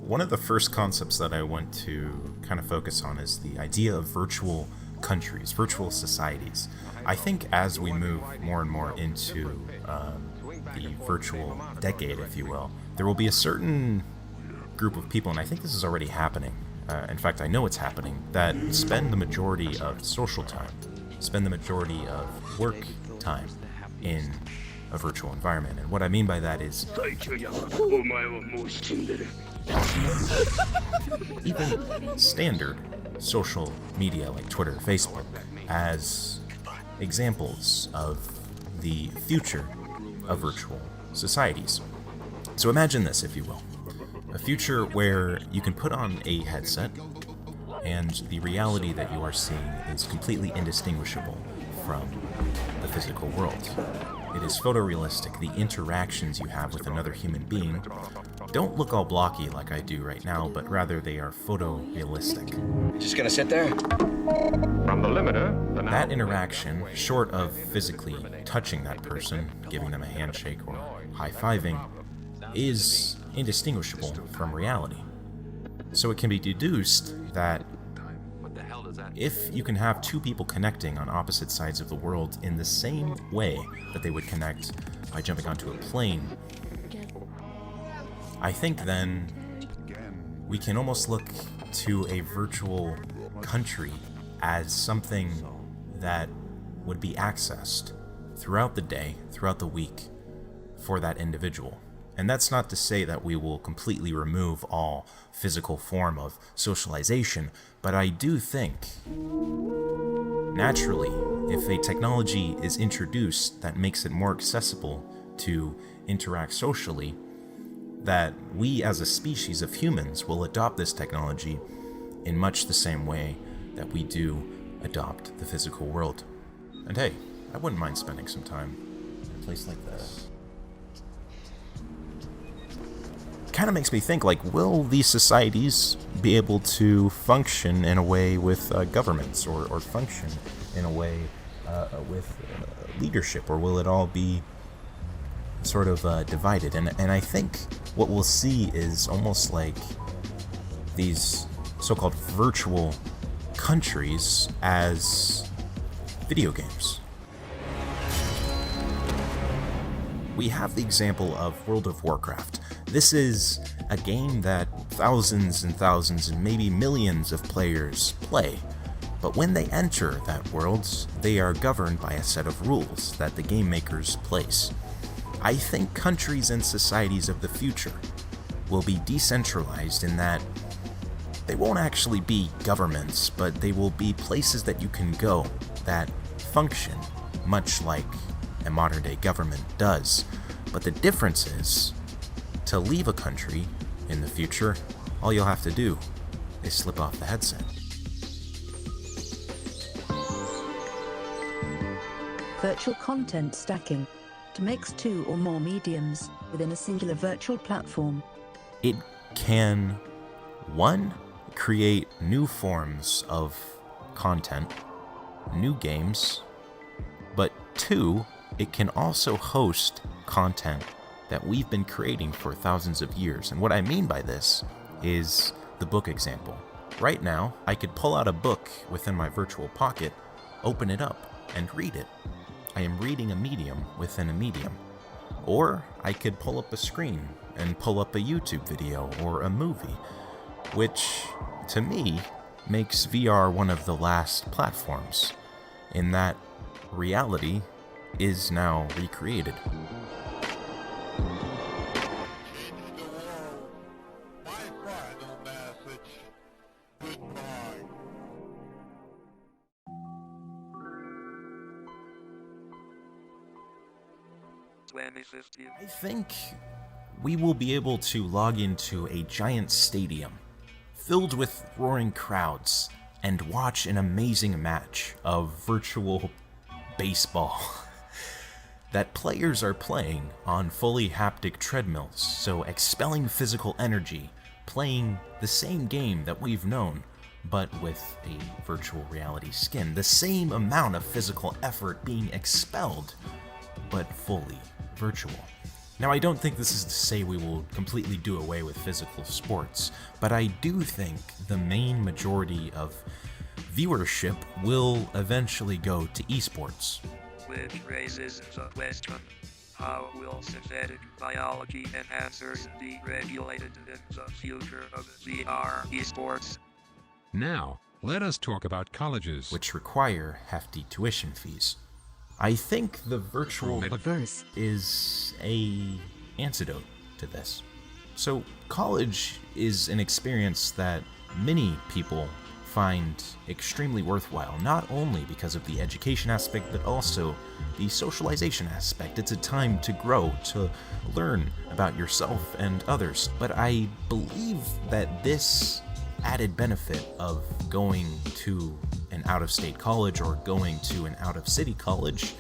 one of the first concepts that I want to kind of focus on is the idea of virtual countries, virtual societies. I think as we move more and more into the virtual decade, if you will, there will be a certain group of people, and I think this is already happening. In fact, I know it's happening, that spend the majority of social time, spend the majority of work time in a virtual environment. And what I mean by that is even standard social media like Twitter, Facebook, as examples of the future of virtual societies. So imagine this, if you will. A future where you can put on a headset and the reality that you are seeing is completely indistinguishable from the physical world. It is photorealistic. The interactions you have with another human being don't look all blocky like I do right now, but rather they are photorealistic. Just gonna sit there? From the limiter, That interaction, short of physically touching that person, giving them a handshake or high-fiving, is indistinguishable from reality. So it can be deduced that if you can have two people connecting on opposite sides of the world in the same way that they would connect by jumping onto a plane, I think then we can almost look to a virtual country as something that would be accessed throughout the day, throughout the week, for that individual. And that's not to say that we will completely remove all physical form of socialization, but I do think, naturally, if a technology is introduced that makes it more accessible to interact socially, that we as a species of humans will adopt this technology in much the same way that we do adopt the physical world. And hey, I wouldn't mind spending some time in a place like this. Kind of makes me think, like, will these societies be able to function in a way with governments or function in a way with leadership, or will it all be sort of divided? And I think what we'll see is almost like these so-called virtual countries as video games. We have the example of World of Warcraft. This is a game that thousands and thousands and maybe millions of players play. But when they enter that world, they are governed by a set of rules that the game makers place. I think countries and societies of the future will be decentralized in that they won't actually be governments, but they will be places that you can go that function much like a modern-day government does. But the difference is, to leave a country in the future, all you'll have to do is slip off the headset. Virtual content stacking to mix two or more mediums within a singular virtual platform. It can, one, create new forms of content, new games, but two, it can also host content that we've been creating for thousands of years. And what I mean by this is the book example. Right now, I could pull out a book within my virtual pocket, open it up, and read it. I am reading a medium within a medium. Or I could pull up a screen and pull up a YouTube video or a movie, which, to me, makes VR one of the last platforms, in that reality is now recreated. I think we will be able to log into a giant stadium filled with roaring crowds and watch an amazing match of virtual baseball that players are playing on fully haptic treadmills, so expelling physical energy, playing the same game that we've known, but with a virtual reality skin. The same amount of physical effort being expelled, but fully virtual. Now, I don't think this is to say we will completely do away with physical sports, but I do think the main majority of viewership will eventually go to esports. Which raises the question, how will synthetic biology enhancers be regulated in the future of VR esports? Now, let us talk about colleges. Which require hefty tuition fees. I think the virtual Metaverse. is a antidote to this. So college is an experience that many people find extremely worthwhile, not only because of the education aspect, but also the socialization aspect. It's a time to grow, to learn about yourself and others. But I believe that this added benefit of going to an out-of-state college or going to an out-of-city college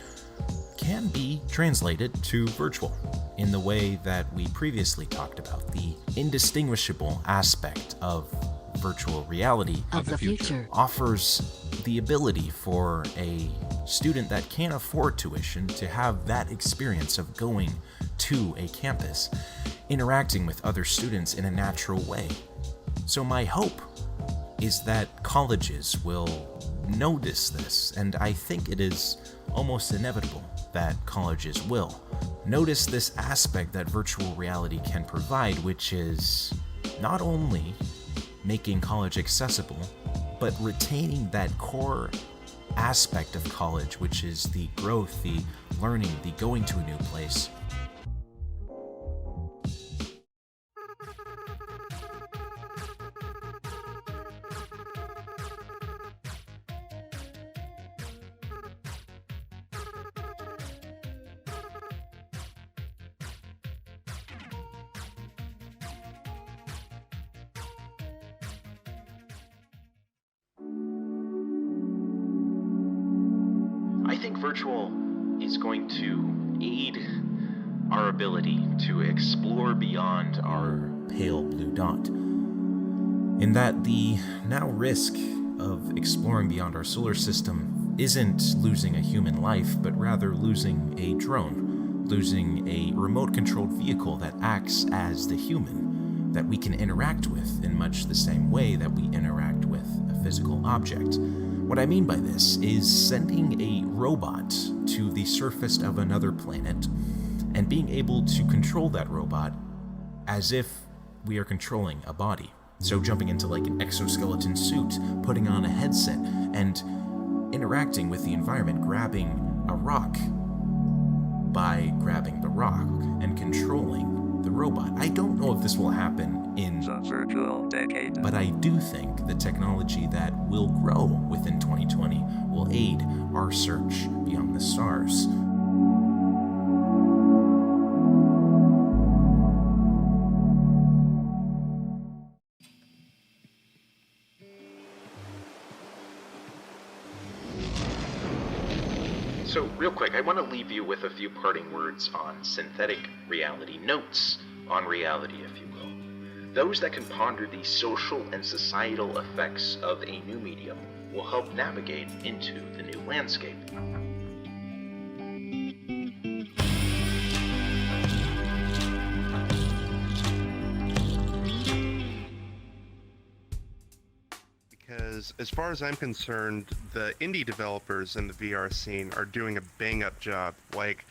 can be translated to virtual in the way that we previously talked about. The indistinguishable aspect of virtual reality Of the future. offers the ability for a student that can't afford tuition to have that experience of going to a campus, interacting with other students in a natural way. So my hope is that colleges will notice this, and I think it is almost inevitable that colleges will notice this aspect that virtual reality can provide, which is not only making college accessible, but retaining that core aspect of college, which is the growth, the learning, the going to a new place. I think virtual is going to aid our ability to explore beyond our pale blue dot. In that the now risk of exploring beyond our solar system isn't losing a human life, but rather losing a drone, losing a remote-controlled vehicle that acts as the human, that we can interact with in much the same way that we interact with a physical object. What I mean by this is sending a robot to the surface of another planet and being able to control that robot as if we are controlling a body. So jumping into like an exoskeleton suit, putting on a headset, and interacting with the environment, grabbing a rock by grabbing the rock and controlling the robot. I don't know if this will happen in The virtual decade. but I do think the technology that will grow within 2020 will aid our search beyond the stars. So, real quick, I want to leave you with a few parting words on synthetic reality, notes on reality, if you will. Those that can ponder the social and societal effects of a new medium will help navigate into the new landscape. Because as far as I'm concerned, the indie developers in the VR scene are doing a bang-up job. Like,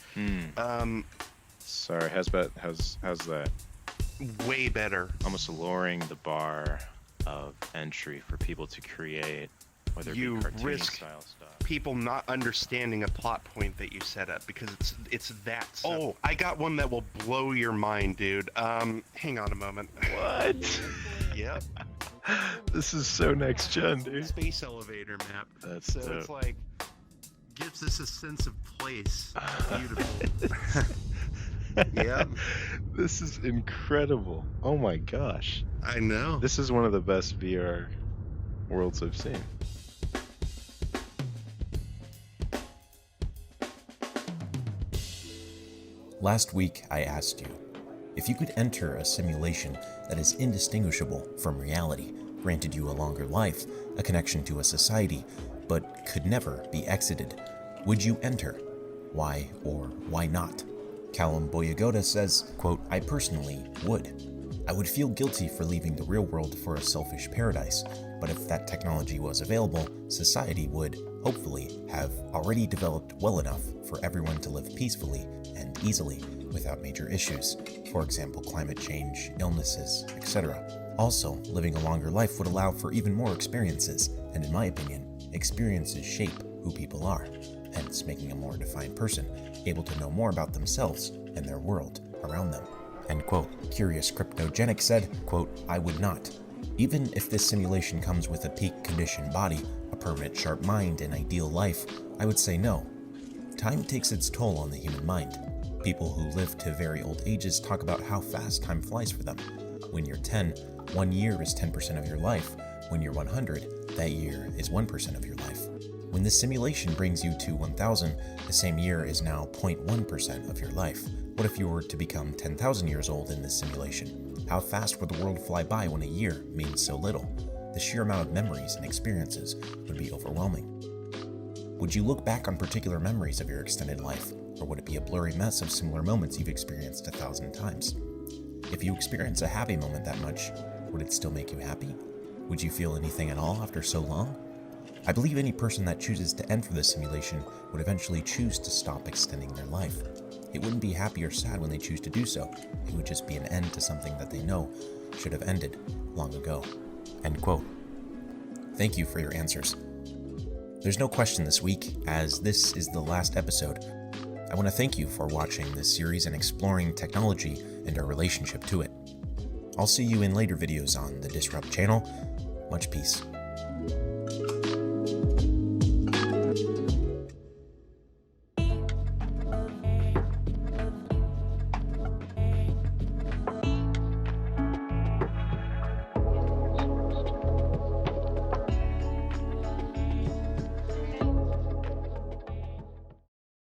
Sorry, how's that? way better. Almost lowering the bar of entry for people to create, whether it be You cartoony risk style stuff. people not understanding a plot point that you set up because it's that stuff. Oh, I got one that will blow your mind, dude. Hang on a moment. What? Yep. This is so next gen, dude. Space elevator map. That's so dope. it's like gives us a sense of place. Beautiful. Yep. This is incredible. Oh my gosh. I know. This is one of the best VR worlds I've seen. Last week, I asked you if you could enter a simulation that is indistinguishable from reality, granted you a longer life, a connection to a society, but could never be exited, would you enter? Why or why not? Callum Boyagoda says, quote, I personally would. I would feel guilty for leaving the real world for a selfish paradise, but if that technology was available, society would, hopefully, have already developed well enough for everyone to live peacefully and easily without major issues, for example climate change, illnesses, etc. Also, living a longer life would allow for even more experiences, and in my opinion, experiences shape who people are, hence making a more defined person, able to know more about themselves and their world around them. End quote. Curious Cryptogenic said, quote, I would not. Even if this simulation comes with a peak conditioned body, a permanent sharp mind, and ideal life, I would say no. Time takes its toll on the human mind. People who live to very old ages talk about how fast time flies for them. When you're 10, 1 year is 10% of your life. When you're 100, that year is 1% of your life. When this simulation brings you to 1000, the same year is now 0.1% of your life. What if you were to become 10,000 years old in this simulation? How fast would the world fly by when a year means so little? The sheer amount of memories and experiences would be overwhelming. Would you look back on particular memories of your extended life, or would it be a blurry mess of similar moments you've experienced 1,000 times? If you experience a happy moment that much, would it still make you happy? Would you feel anything at all after so long? I believe any person that chooses to enter this simulation would eventually choose to stop extending their life. It wouldn't be happy or sad when they choose to do so. It would just be an end to something that they know should have ended long ago. End quote. Thank you for your answers. There's no question this week, as this is the last episode. I want to thank you for watching this series and exploring technology and our relationship to it. I'll see you in later videos on the Disrupt channel. Much peace.